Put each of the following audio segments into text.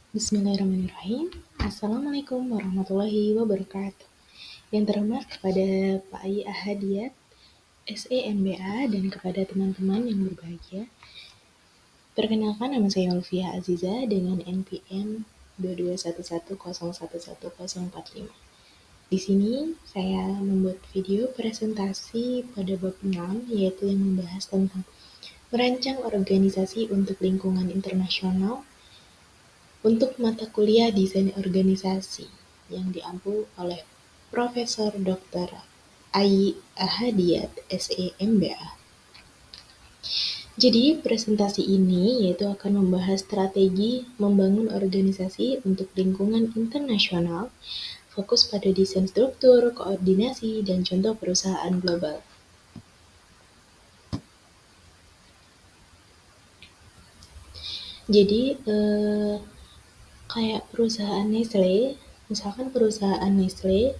Bismillahirrahmanirrahim. Assalamualaikum warahmatullahi wabarakatuh. Yang terhormat kepada Pak Ai Ahadiat, SEMBA, dan kepada teman-teman yang berbahagia. Perkenalkan, nama saya Ulfia Aziza dengan NPM 2211011045. Di sini saya membuat video presentasi pada bab 6, yaitu yang membahas tentang merancang organisasi untuk lingkungan internasional untuk mata kuliah Desain Organisasi yang diampu oleh Profesor Dr. Ai Ahadiat, SEMBA. Jadi, presentasi ini yaitu akan membahas strategi membangun organisasi untuk lingkungan internasional, fokus pada desain struktur, koordinasi, dan contoh perusahaan global. Jadi, kayak perusahaan Nestle, misalkan perusahaan Nestle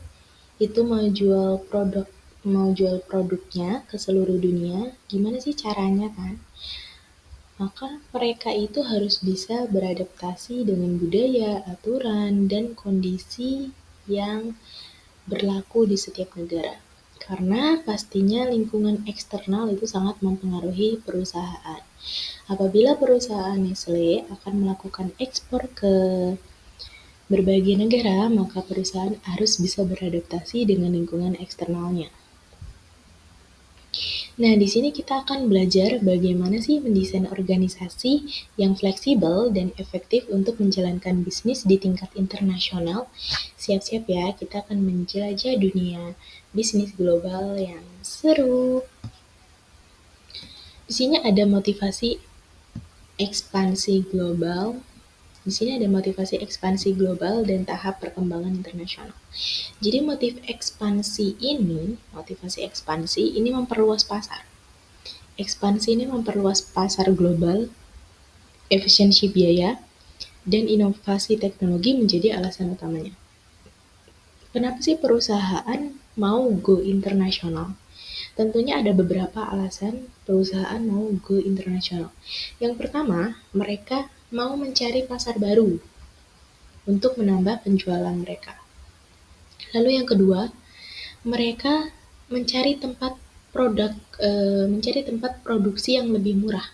itu mau jual produknya ke seluruh dunia, gimana sih caranya kan? Maka mereka itu harus bisa beradaptasi dengan budaya, aturan, dan kondisi yang berlaku di setiap negara. Karena pastinya lingkungan eksternal itu sangat mempengaruhi perusahaan. Apabila perusahaan Nestle akan melakukan ekspor ke berbagai negara, maka perusahaan harus bisa beradaptasi dengan lingkungan eksternalnya. Nah, di sini kita akan belajar bagaimana sih mendesain organisasi yang fleksibel dan efektif untuk menjalankan bisnis di tingkat internasional. Siap-siap ya, kita akan menjelajah dunia bisnis global yang seru. Di sini ada motivasi ekspansi global. Di sini ada motivasi ekspansi global dan tahap perkembangan internasional. Jadi motivasi ekspansi ini memperluas pasar. Ekspansi ini memperluas pasar global, efisiensi biaya, dan inovasi teknologi menjadi alasan utamanya. Kenapa sih perusahaan mau go internasional? Tentunya ada beberapa alasan perusahaan mau go internasional. Yang pertama, mereka mau mencari pasar baru untuk menambah penjualan mereka. Lalu yang kedua, mereka mencari tempat produksi yang lebih murah.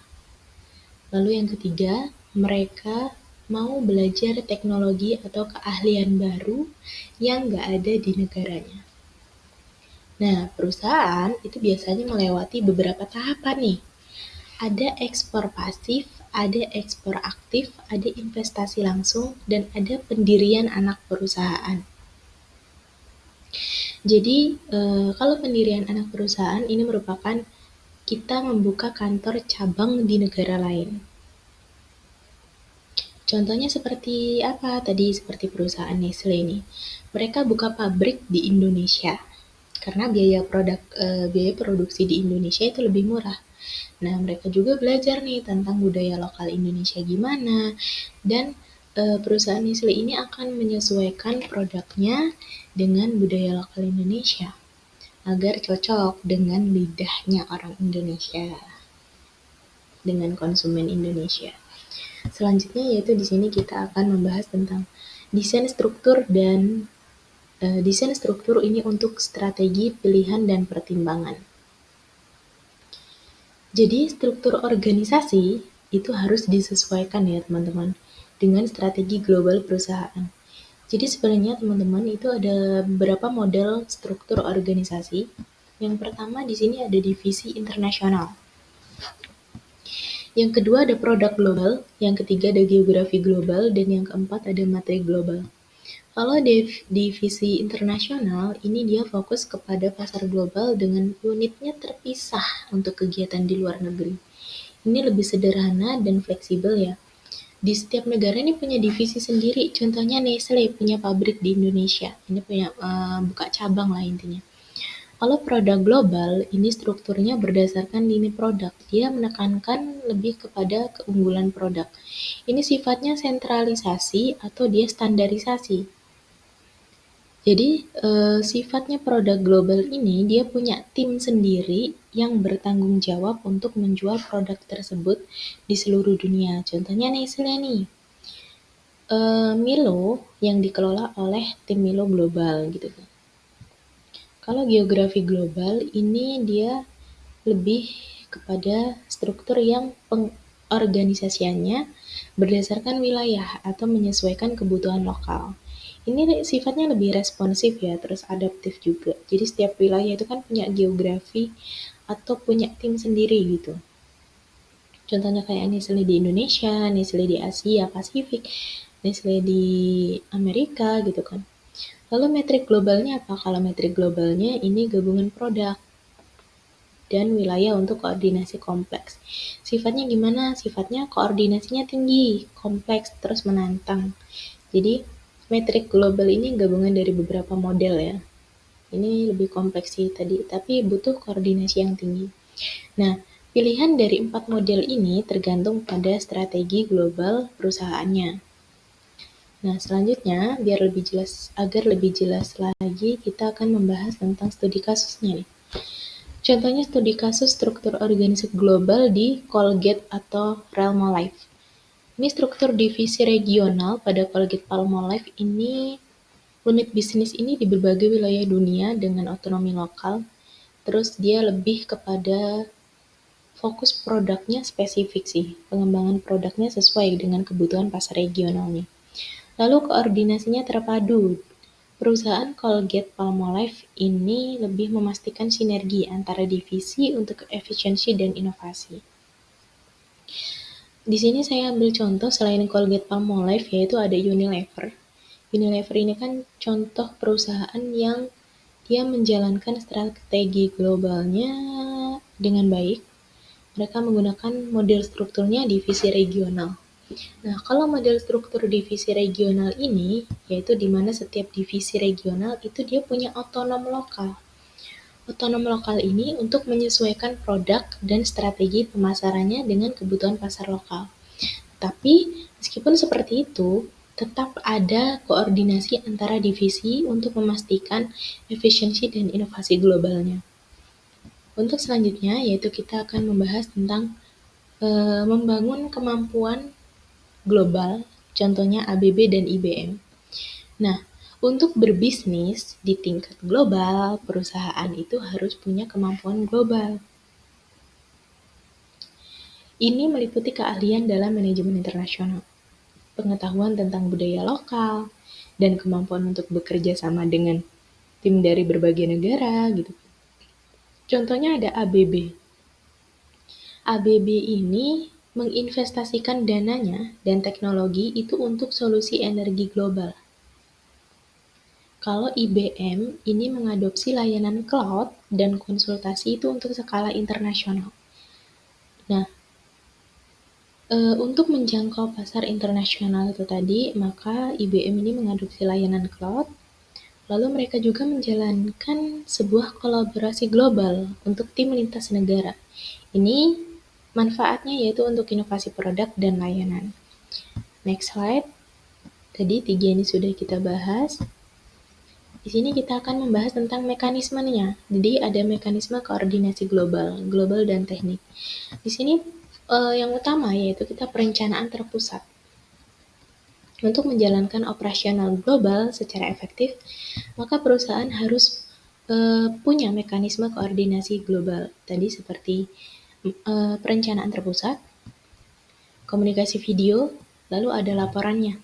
Lalu yang ketiga, mereka mau belajar teknologi atau keahlian baru yang nggak ada di negaranya. Nah, perusahaan itu biasanya melewati beberapa tahapan nih. Ada ekspor pasif, ada ekspor aktif, ada investasi langsung, dan ada pendirian anak perusahaan. Jadi, kalau pendirian anak perusahaan ini merupakan kita membuka kantor cabang di negara lain. Contohnya seperti apa? Tadi seperti perusahaan Nestle ini. Mereka buka pabrik di Indonesia karena biaya produksi di Indonesia itu lebih murah. Nah, mereka juga belajar nih tentang budaya lokal Indonesia gimana, dan perusahaan Nestle ini akan menyesuaikan produknya dengan budaya lokal Indonesia agar cocok dengan lidahnya orang Indonesia, dengan konsumen Indonesia. Selanjutnya yaitu di sini kita akan membahas tentang desain struktur desain struktur ini untuk strategi, pilihan, dan pertimbangan. Jadi struktur organisasi itu harus disesuaikan ya teman-teman dengan strategi global perusahaan. Jadi sebenarnya teman-teman itu ada beberapa model struktur organisasi. Yang pertama di sini ada divisi internasional. Yang kedua ada produk global, yang ketiga ada geografi global, dan yang keempat ada materi global. Kalau divisi internasional, ini dia fokus kepada pasar global dengan unitnya terpisah untuk kegiatan di luar negeri. Ini lebih sederhana dan fleksibel ya. Di setiap negara ini punya divisi sendiri, contohnya Nestle punya pabrik di Indonesia, ini punya buka cabang lah intinya. Kalau produk global, ini strukturnya berdasarkan lini produk. Dia menekankan lebih kepada keunggulan produk. Ini sifatnya sentralisasi atau dia standarisasi. Jadi sifatnya produk global ini dia punya tim sendiri yang bertanggung jawab untuk menjual produk tersebut di seluruh dunia. Contohnya Nestle nih. Milo yang dikelola oleh tim Milo Global gitu kan. Kalau geografi global ini dia lebih kepada struktur yang pengorganisasiannya berdasarkan wilayah atau menyesuaikan kebutuhan lokal. Ini sifatnya lebih responsif ya, terus adaptif juga. Jadi setiap wilayah itu kan punya geografi atau punya tim sendiri gitu. Contohnya kayak Nestle di Indonesia, Nestle di Asia Pasifik, Nestle di Amerika gitu kan. Lalu metrik globalnya apa? Kalau metrik globalnya ini gabungan produk dan wilayah untuk koordinasi kompleks. Sifatnya gimana? Sifatnya koordinasinya tinggi, kompleks, terus menantang. Jadi metrik global ini gabungan dari beberapa model ya. Ini lebih kompleks sih tadi, tapi butuh koordinasi yang tinggi. Nah, pilihan dari 4 model ini tergantung pada strategi global perusahaannya. Nah, selanjutnya, agar lebih jelas lagi, kita akan membahas tentang studi kasusnya nih. Contohnya studi kasus struktur organisasi global di Colgate atau Palmolive. Ini struktur divisi regional pada Colgate-Palmolive ini, unit bisnis ini di berbagai wilayah dunia dengan otonomi lokal. Terus dia lebih kepada fokus produknya spesifik sih, pengembangan produknya sesuai dengan kebutuhan pasar regionalnya. Lalu koordinasinya terpadu. Perusahaan Colgate-Palmolive ini lebih memastikan sinergi antara divisi untuk efisiensi dan inovasi. Di sini saya ambil contoh selain Colgate-Palmolive yaitu ada Unilever. Unilever ini kan contoh perusahaan yang dia menjalankan strategi globalnya dengan baik. Mereka menggunakan model strukturnya divisi regional. Nah, kalau model struktur divisi regional ini, yaitu di mana setiap divisi regional itu dia punya otonom lokal. Otonom lokal ini untuk menyesuaikan produk dan strategi pemasarannya dengan kebutuhan pasar lokal. Tapi, meskipun seperti itu, tetap ada koordinasi antara divisi untuk memastikan efisiensi dan inovasi globalnya. Untuk selanjutnya, yaitu kita akan membahas tentang membangun kemampuan global, contohnya ABB dan IBM. Nah, untuk berbisnis di tingkat global, perusahaan itu harus punya kemampuan global. Ini meliputi keahlian dalam manajemen internasional, pengetahuan tentang budaya lokal, dan kemampuan untuk bekerja sama dengan tim dari berbagai negara gitu. Contohnya ada ABB. ABB ini menginvestasikan dananya dan teknologi itu untuk solusi energi global. Kalau IBM ini mengadopsi layanan cloud dan konsultasi itu untuk skala internasional. Nah, untuk menjangkau pasar internasional itu tadi, maka IBM ini mengadopsi layanan cloud, lalu mereka juga menjalankan sebuah kolaborasi global untuk tim lintas negara. Ini manfaatnya yaitu untuk inovasi produk dan layanan. Next slide. Tadi 3 ini sudah kita bahas. Di sini kita akan membahas tentang mekanismenya. Jadi ada mekanisme koordinasi global dan teknik. Di sini yang utama yaitu kita perencanaan terpusat. Untuk menjalankan operasional global secara efektif, maka perusahaan harus punya mekanisme koordinasi global. Tadi seperti perencanaan terpusat, komunikasi video, lalu ada laporannya.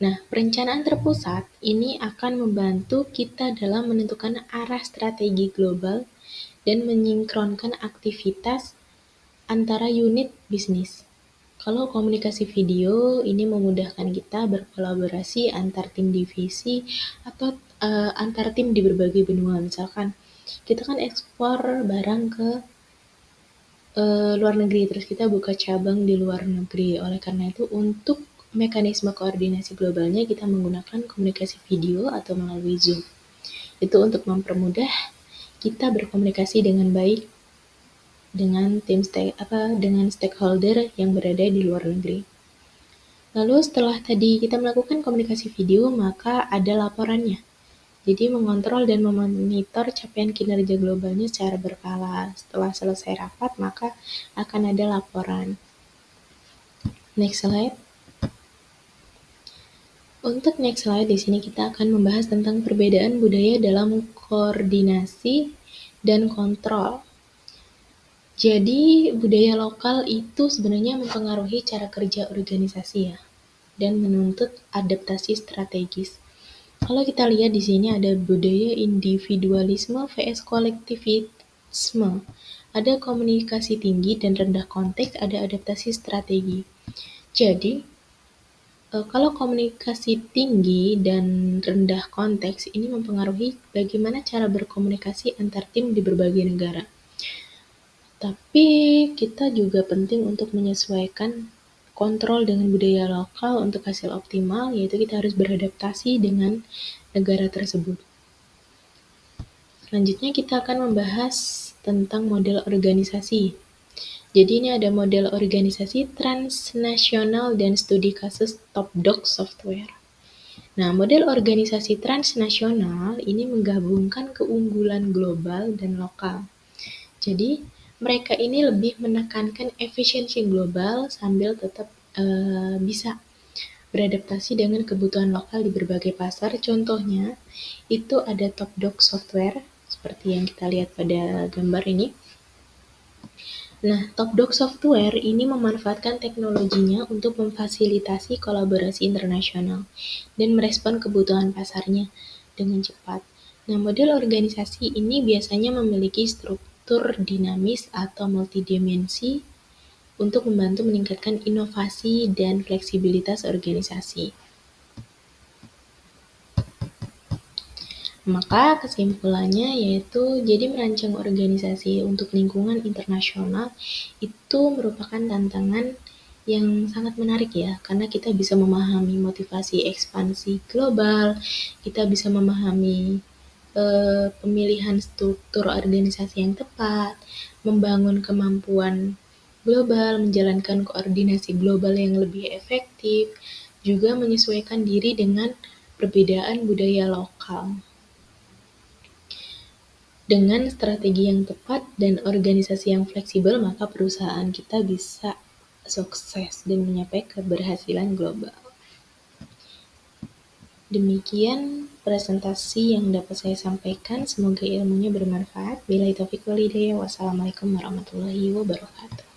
Nah, perencanaan terpusat ini akan membantu kita dalam menentukan arah strategi global dan menyinkronkan aktivitas antara unit bisnis. Kalau komunikasi video ini memudahkan kita berkolaborasi antar tim divisi atau antar tim di berbagai benua. Misalkan kita kan ekspor barang ke luar negeri, terus kita buka cabang di luar negeri. Oleh karena itu, untuk mekanisme koordinasi globalnya kita menggunakan komunikasi video atau melalui Zoom. Itu untuk mempermudah kita berkomunikasi dengan baik dengan dengan stakeholder yang berada di luar negeri. Lalu setelah tadi kita melakukan komunikasi video, maka ada laporannya. Jadi mengontrol dan memonitor capaian kinerja globalnya secara berkala. Setelah selesai rapat, maka akan ada laporan. Next slide. Untuk next slide, di sini kita akan membahas tentang perbedaan budaya dalam koordinasi dan kontrol. Jadi, budaya lokal itu sebenarnya mempengaruhi cara kerja organisasi ya, dan menuntut adaptasi strategis. Kalau kita lihat di sini ada budaya individualisme vs kolektivisme. Ada komunikasi tinggi dan rendah konteks, ada adaptasi strategi. Jadi, kalau komunikasi tinggi dan rendah konteks ini mempengaruhi bagaimana cara berkomunikasi antar tim di berbagai negara. Tapi kita juga penting untuk menyesuaikan kontrol dengan budaya lokal untuk hasil optimal, yaitu kita harus beradaptasi dengan negara tersebut. Selanjutnya kita akan membahas tentang model organisasi. Jadi ini ada model organisasi transnasional dan studi kasus top-doc software. Nah, model organisasi transnasional ini menggabungkan keunggulan global dan lokal. Jadi, mereka ini lebih menekankan efisiensi global sambil tetap bisa beradaptasi dengan kebutuhan lokal di berbagai pasar. Contohnya, itu ada top-doc software, seperti yang kita lihat pada gambar ini. Nah, top-doc software ini memanfaatkan teknologinya untuk memfasilitasi kolaborasi internasional dan merespon kebutuhan pasarnya dengan cepat. Nah, model organisasi ini biasanya memiliki struktur dinamis atau multidimensi untuk membantu meningkatkan inovasi dan fleksibilitas organisasi. Maka kesimpulannya yaitu jadi merancang organisasi untuk lingkungan internasional itu merupakan tantangan yang sangat menarik ya, karena kita bisa memahami motivasi ekspansi global, kita bisa memahami pemilihan struktur organisasi yang tepat, membangun kemampuan global, menjalankan koordinasi global yang lebih efektif, juga menyesuaikan diri dengan perbedaan budaya lokal. Dengan strategi yang tepat dan organisasi yang fleksibel, maka perusahaan kita bisa sukses dan mencapai keberhasilan global. Demikian presentasi yang dapat saya sampaikan. Semoga ilmunya bermanfaat. Billahi taufiq wal hidayah. Wassalamualaikum warahmatullahi wabarakatuh.